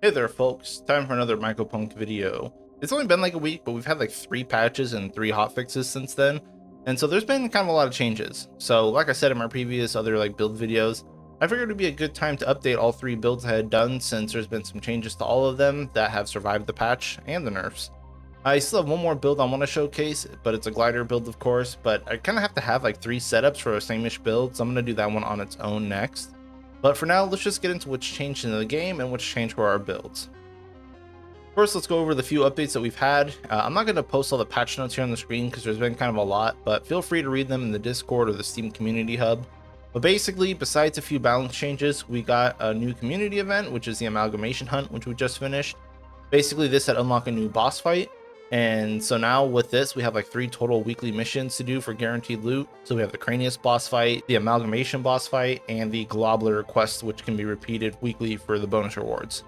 Hey there folks, time for another Mycopunk video. It's only been like a week, but we've had like 3 patches and 3 hotfixes since then. And so there's been kind of a lot of changes. So like I said in my previous other like build videos, I figured it'd be a good time to update all 3 builds I had done since there's been some changes to all of them that have survived the patch and the nerfs. I still have one more build I want to showcase, but it's a glider build of course, but I kind of have to have like 3 setups for a same-ish build, so I'm going to do that one on its own next. But for now, let's just get into what's changed in the game and what's changed for our builds. First, let's go over the few updates that we've had. I'm not going to post all the patch notes here on the screen because there's been kind of a lot, but feel free to read them in the Discord or the Steam Community Hub. But basically, besides a few balance changes, we got a new community event, which is the Amalgamation Hunt, which we just finished. Basically, this had unlocked a new boss fight. And so now with this, we have like 3 total weekly missions to do for guaranteed loot. So we have the Cranius boss fight, the Amalgamation boss fight, and the Globler quest, which can be repeated weekly for the bonus rewards.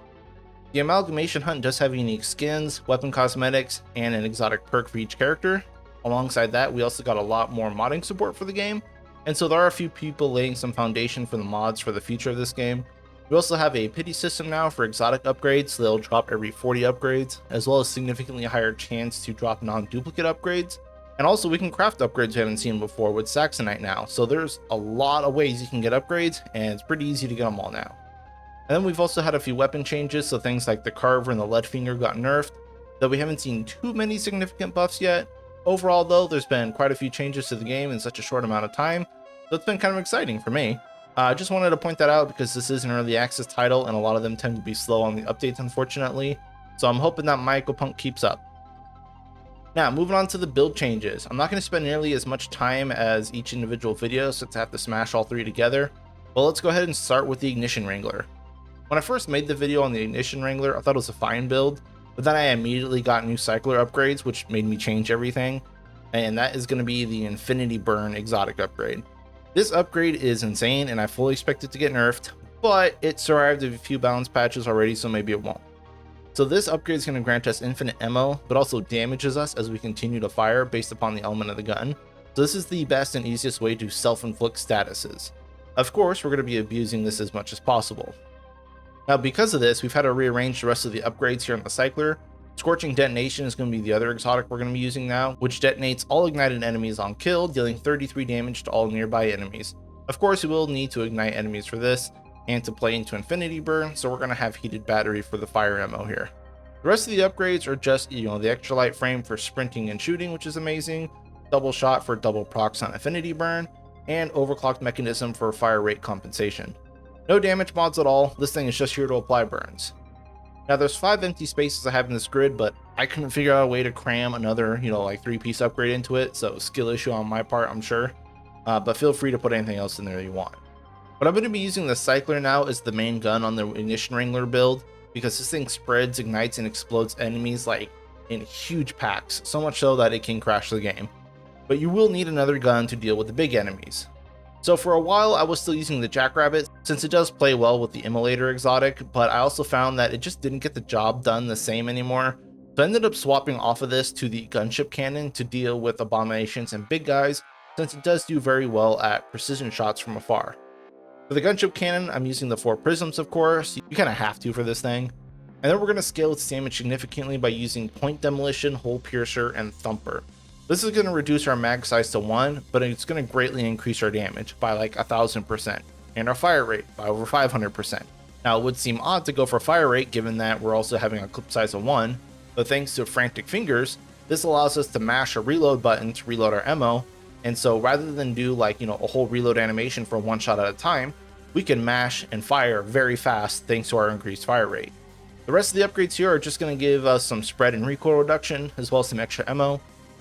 The Amalgamation Hunt does have unique skins, weapon cosmetics, and an exotic perk for each character. Alongside that, we also got a lot more modding support for the game. And so there are a few people laying some foundation for the mods for the future of this game. We also have a pity system now for exotic upgrades, so they'll drop every 40 upgrades, as well as significantly higher chance to drop non-duplicate upgrades. And also we can craft upgrades we haven't seen before with Saxonite now, so there's a lot of ways you can get upgrades, and it's pretty easy to get them all now. And then we've also had a few weapon changes, so things like the Carver and the Lead Finger got nerfed, though we haven't seen too many significant buffs yet. Overall though, there's been quite a few changes to the game in such a short amount of time, so it's been kind of exciting for me. I just wanted to point that out because this is an early access title and a lot of them tend to be slow on the updates, unfortunately. So I'm hoping that Mycopunk keeps up. Now, moving on to the build changes. I'm not going to spend nearly as much time as each individual video since I have to smash all 3 together. But let's go ahead and start with the Ignition Wrangler. When I first made the video on the Ignition Wrangler, I thought it was a fine build, but then I immediately got new cycler upgrades, which made me change everything. And that is going to be the Infinity Burn exotic upgrade. This upgrade is insane and I fully expect it to get nerfed, but it survived a few balance patches already, so maybe it won't. So this upgrade is going to grant us infinite ammo, but also damages us as we continue to fire based upon the element of the gun. So this is the best and easiest way to self-inflict statuses. Of course, we're going to be abusing this as much as possible. Now because of this, we've had to rearrange the rest of the upgrades here on the cycler. Scorching Detonation is going to be the other exotic we're going to be using now, which detonates all ignited enemies on kill, dealing 33 damage to all nearby enemies. Of course, we will need to ignite enemies for this, and to play into Infinity Burn, so we're going to have heated battery for the fire ammo here. The rest of the upgrades are just, the extra light frame for sprinting and shooting, which is amazing, double shot for double procs on Affinity Burn, and overclocked mechanism for fire rate compensation. No damage mods at all, this thing is just here to apply burns. Now there's 5 empty spaces I have in this grid, but I couldn't figure out a way to cram another, like 3-piece upgrade into it, so skill issue on my part, I'm sure. But feel free to put anything else in there you want. But I'm going to be using the Cycler now as the main gun on the Ignition Wrangler build, because this thing spreads, ignites, and explodes enemies like in huge packs, so much so that it can crash the game. But you will need another gun to deal with the big enemies. So for a while, I was still using the Jackrabbit, since it does play well with the Immolator exotic, but I also found that it just didn't get the job done the same anymore. So I ended up swapping off of this to the Gunship Cannon to deal with abominations and big guys, since it does do very well at precision shots from afar. For the Gunship Cannon, I'm using the 4 prisms, of course. You kind of have to for this thing. And then we're going to scale its damage significantly by using Point Demolition, Hole Piercer, and Thumper. This is going to reduce our mag size to 1, but it's going to greatly increase our damage by like 1000%, and our fire rate by over 500%. Now it would seem odd to go for fire rate given that we're also having a clip size of 1, but thanks to Frantic Fingers, this allows us to mash a reload button to reload our ammo, and so rather than do like, a whole reload animation for 1 shot at a time, we can mash and fire very fast thanks to our increased fire rate. The rest of the upgrades here are just going to give us some spread and recoil reduction, as well as some extra ammo.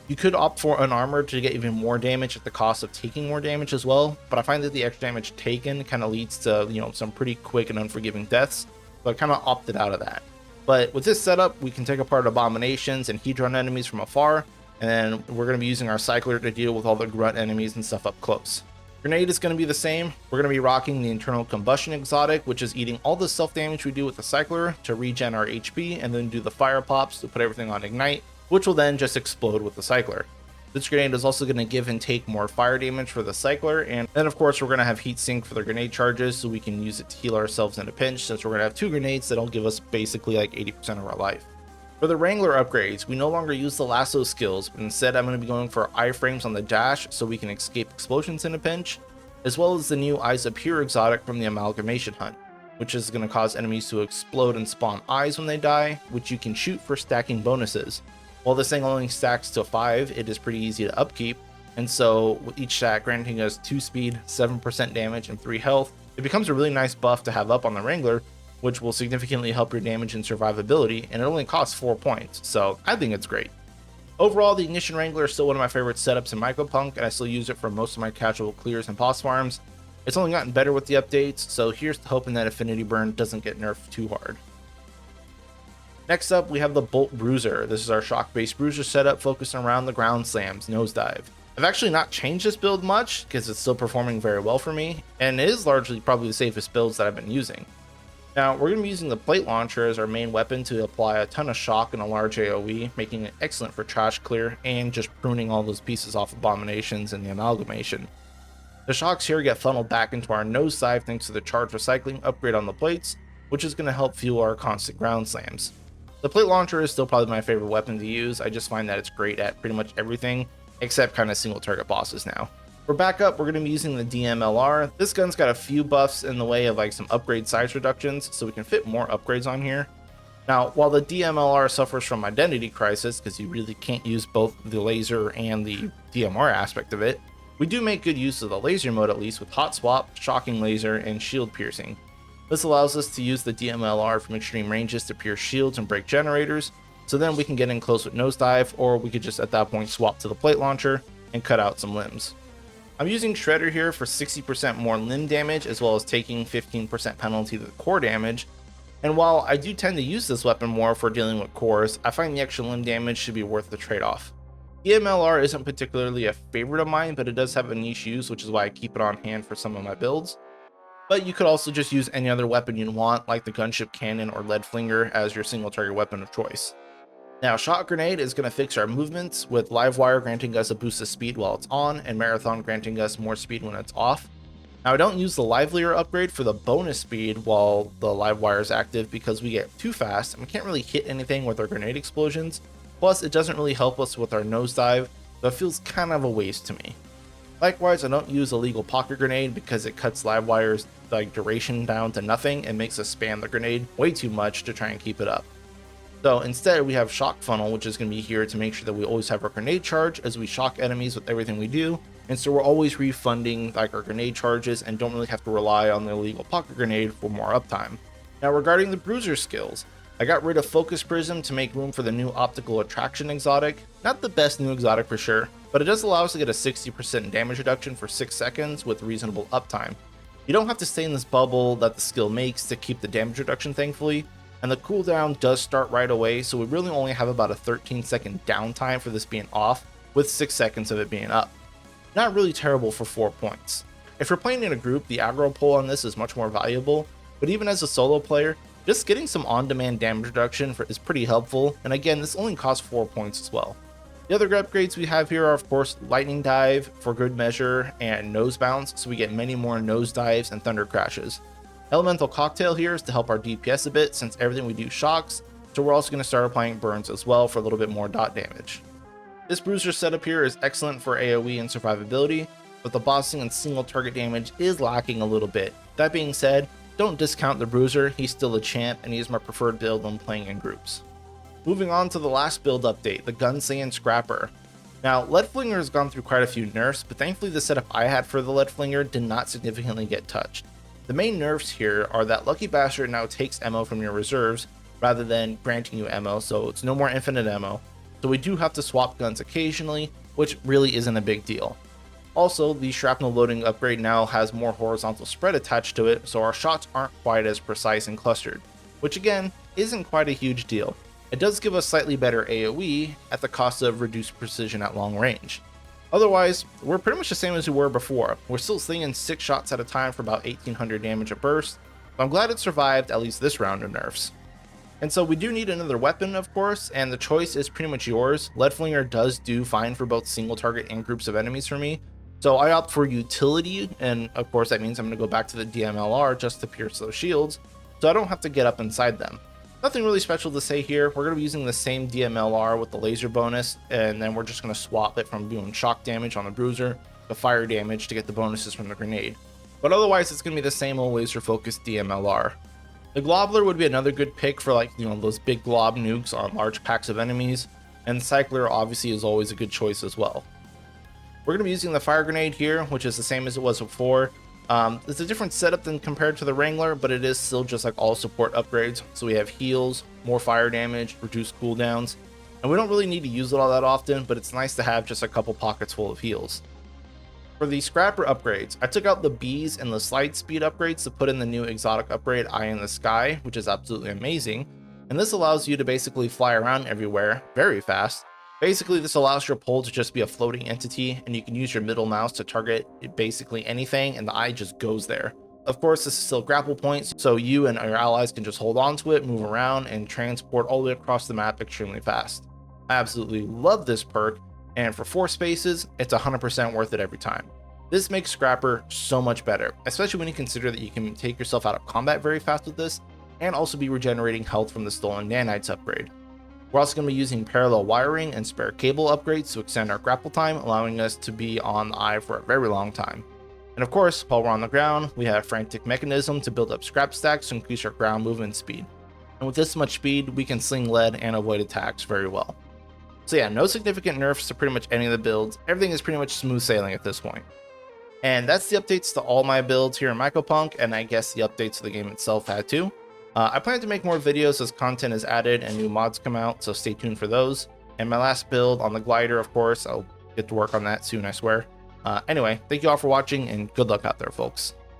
You could opt for Unarmored to get even more damage at the cost of taking more damage as well, but I find that the extra damage taken kind of leads to, some pretty quick and unforgiving deaths, so I kind of opted out of that. But with this setup, we can take apart abominations and hedron enemies from afar, and then we're going to be using our cycler to deal with all the grunt enemies and stuff up close. Grenade is going to be the same. We're going to be rocking the Internal Combustion exotic, which is eating all the self damage we do with the cycler to regen our HP, and then do the fire pops to put everything on ignite, which will then just explode with the cycler. This grenade is also going to give and take more fire damage for the cycler, and then of course we're going to have heat sink for the grenade charges so we can use it to heal ourselves in a pinch, since we're going to have 2 grenades that'll give us basically like 80% of our life. For the Wrangler upgrades, we no longer use the lasso skills, but instead I'm going to be going for iframes on the dash so we can escape explosions in a pinch, as well as the new Eyes Up Here exotic from the Amalgamation hunt, which is going to cause enemies to explode and spawn eyes when they die, which you can shoot for stacking bonuses. While this thing only stacks to 5, it is pretty easy to upkeep, and so with each stack granting us 2 speed, 7% damage, and 3 health, it becomes a really nice buff to have up on the Wrangler, which will significantly help your damage and survivability, and it only costs 4 points, so I think it's great. Overall, the Ignition Wrangler is still one of my favorite setups in Mycopunk, and I still use it for most of my casual clears and boss farms. It's only gotten better with the updates, so here's to hoping that Affinity Burn doesn't get nerfed too hard. Next up, we have the Bolt Bruiser. This is our shock-based Bruiser setup focused around the ground slams, nosedive. I've actually not changed this build much because it's still performing very well for me, and it is largely probably the safest builds that I've been using. Now, we're going to be using the plate launcher as our main weapon to apply a ton of shock and a large AoE, making it excellent for trash clear and just pruning all those pieces off abominations in the Amalgamation. The shocks here get funneled back into our nosedive thanks to the charge recycling upgrade on the plates, which is going to help fuel our constant ground slams. The plate launcher is still probably my favorite weapon to use. I just find that it's great at pretty much everything, except kind of single target bosses now. For backup, we're going to be using the DMLR. This gun's got a few buffs in the way of like some upgrade size reductions, so we can fit more upgrades on here. Now, while the DMLR suffers from identity crisis, because you really can't use both the laser and the DMR aspect of it, we do make good use of the laser mode, at least with hot swap, shocking laser, and shield piercing. This allows us to use the DMLR from extreme ranges to pierce shields and break generators, so then we can get in close with nosedive, or we could just at that point swap to the plate launcher and cut out some limbs. I'm using Shredder here for 60% more limb damage, as well as taking 15% penalty to the core damage, and while I do tend to use this weapon more for dealing with cores, I find the extra limb damage should be worth the trade-off. DMLR isn't particularly a favorite of mine, but it does have a niche use, which is why I keep it on hand for some of my builds. But you could also just use any other weapon you want, like the gunship cannon or lead flinger, as your single target weapon of choice. Now, shot grenade is going to fix our movements, with Livewire granting us a boost of speed while it's on, and Marathon granting us more speed when it's off. Now, I don't use the Livelier upgrade for the bonus speed while the Livewire is active because we get too fast and we can't really hit anything with our grenade explosions. Plus, it doesn't really help us with our nosedive, so it feels kind of a waste to me. Likewise, I don't use a legal pocket grenade because it cuts Livewire's duration down to nothing and makes us spam the grenade way too much to try and keep it up. So instead, we have Shock Funnel, which is going to be here to make sure that we always have our grenade charge as we shock enemies with everything we do, and so we're always refunding our grenade charges and don't really have to rely on the illegal pocket grenade for more uptime. Now, regarding the Bruiser skills, I got rid of Focus Prism to make room for the new Optical Attraction exotic. Not the best new exotic for sure, but it does allow us to get a 60% damage reduction for 6 seconds with reasonable uptime. You don't have to stay in this bubble that the skill makes to keep the damage reduction, thankfully, and the cooldown does start right away, so we really only have about a 13-second downtime for this being off, with 6 seconds of it being up. Not really terrible for 4 points. If you're playing in a group, the aggro pull on this is much more valuable, but even as a solo player, just getting some on-demand damage reduction is pretty helpful, and again, this only costs 4 points as well. The other upgrades we have here are, of course, Lightning Dive for good measure and Nose Bounce, so we get many more nose dives and thunder crashes. Elemental Cocktail here is to help our DPS a bit, since everything we do shocks, so we're also going to start applying burns as well for a little bit more dot damage. This Bruiser setup here is excellent for AoE and survivability, but the bossing and single target damage is lacking a little bit. That being said, don't discount the Bruiser, he's still a champ and he's my preferred build when playing in groups. Moving on to the last build update, the Gunsand Scrapper. Now, Lead Flinger has gone through quite a few nerfs, but thankfully the setup I had for the Lead Flinger did not significantly get touched. The main nerfs here are that Lucky Bastard now takes ammo from your reserves rather than granting you ammo, so it's no more infinite ammo. So we do have to swap guns occasionally, which really isn't a big deal. Also, the Shrapnel Loading upgrade now has more horizontal spread attached to it, so our shots aren't quite as precise and clustered, which again, isn't quite a huge deal. It does give us slightly better AoE at the cost of reduced precision at long range. Otherwise, we're pretty much the same as we were before. We're still slinging 6 shots at a time for about 1800 damage a burst, but I'm glad it survived at least this round of nerfs. And so we do need another weapon, of course, and the choice is pretty much yours. Lead Flinger does do fine for both single target and groups of enemies for me. So I opt for utility, and of course that means I'm going to go back to the DMLR just to pierce those shields, so I don't have to get up inside them. Nothing really special to say here. We're going to be using the same DMLR with the laser bonus, and then we're just going to swap it from doing shock damage on the Bruiser to fire damage to get the bonuses from the grenade. But otherwise it's going to be the same old laser focused DMLR. The Globler would be another good pick for, like, you know, those big glob nukes on large packs of enemies, and Cycler obviously is always a good choice as well. We're going to be using the fire grenade here, which is the same as it was before. It's a different setup than compared to the Wrangler, but it is still just like all support upgrades. So we have heals, more fire damage, reduced cooldowns, and we don't really need to use it all that often, but it's nice to have just a couple pockets full of heals. For the Scrapper upgrades, I took out the bees and the slide speed upgrades to put in the new exotic upgrade Eye in the Sky, which is absolutely amazing. And this allows you to basically fly around everywhere very fast. Basically, this allows your pole to just be a floating entity, and you can use your middle mouse to target basically anything, and the eye just goes there. Of course, this is still grapple points, so you and your allies can just hold on to it, move around, and transport all the way across the map extremely fast. I absolutely love this perk, and for 4 spaces, it's 100% worth it every time. This makes Scrapper so much better, especially when you consider that you can take yourself out of combat very fast with this, and also be regenerating health from the Stolen Nanites upgrade. We're also going to be using parallel wiring and spare cable upgrades to extend our grapple time, allowing us to be on the eye for a very long time. And of course, while we're on the ground, we have Frantic Mechanism to build up scrap stacks to increase our ground movement speed. And with this much speed, we can sling lead and avoid attacks very well. So yeah, no significant nerfs to pretty much any of the builds. Everything is pretty much smooth sailing at this point. And that's the updates to all my builds here in Mycopunk, and I guess the updates to the game itself had too. I plan to make more videos as content is added and new mods come out, so stay tuned for those. And my last build on the glider, of course, I'll get to work on that soon, I swear. Anyway, thank you all for watching, and good luck out there, folks.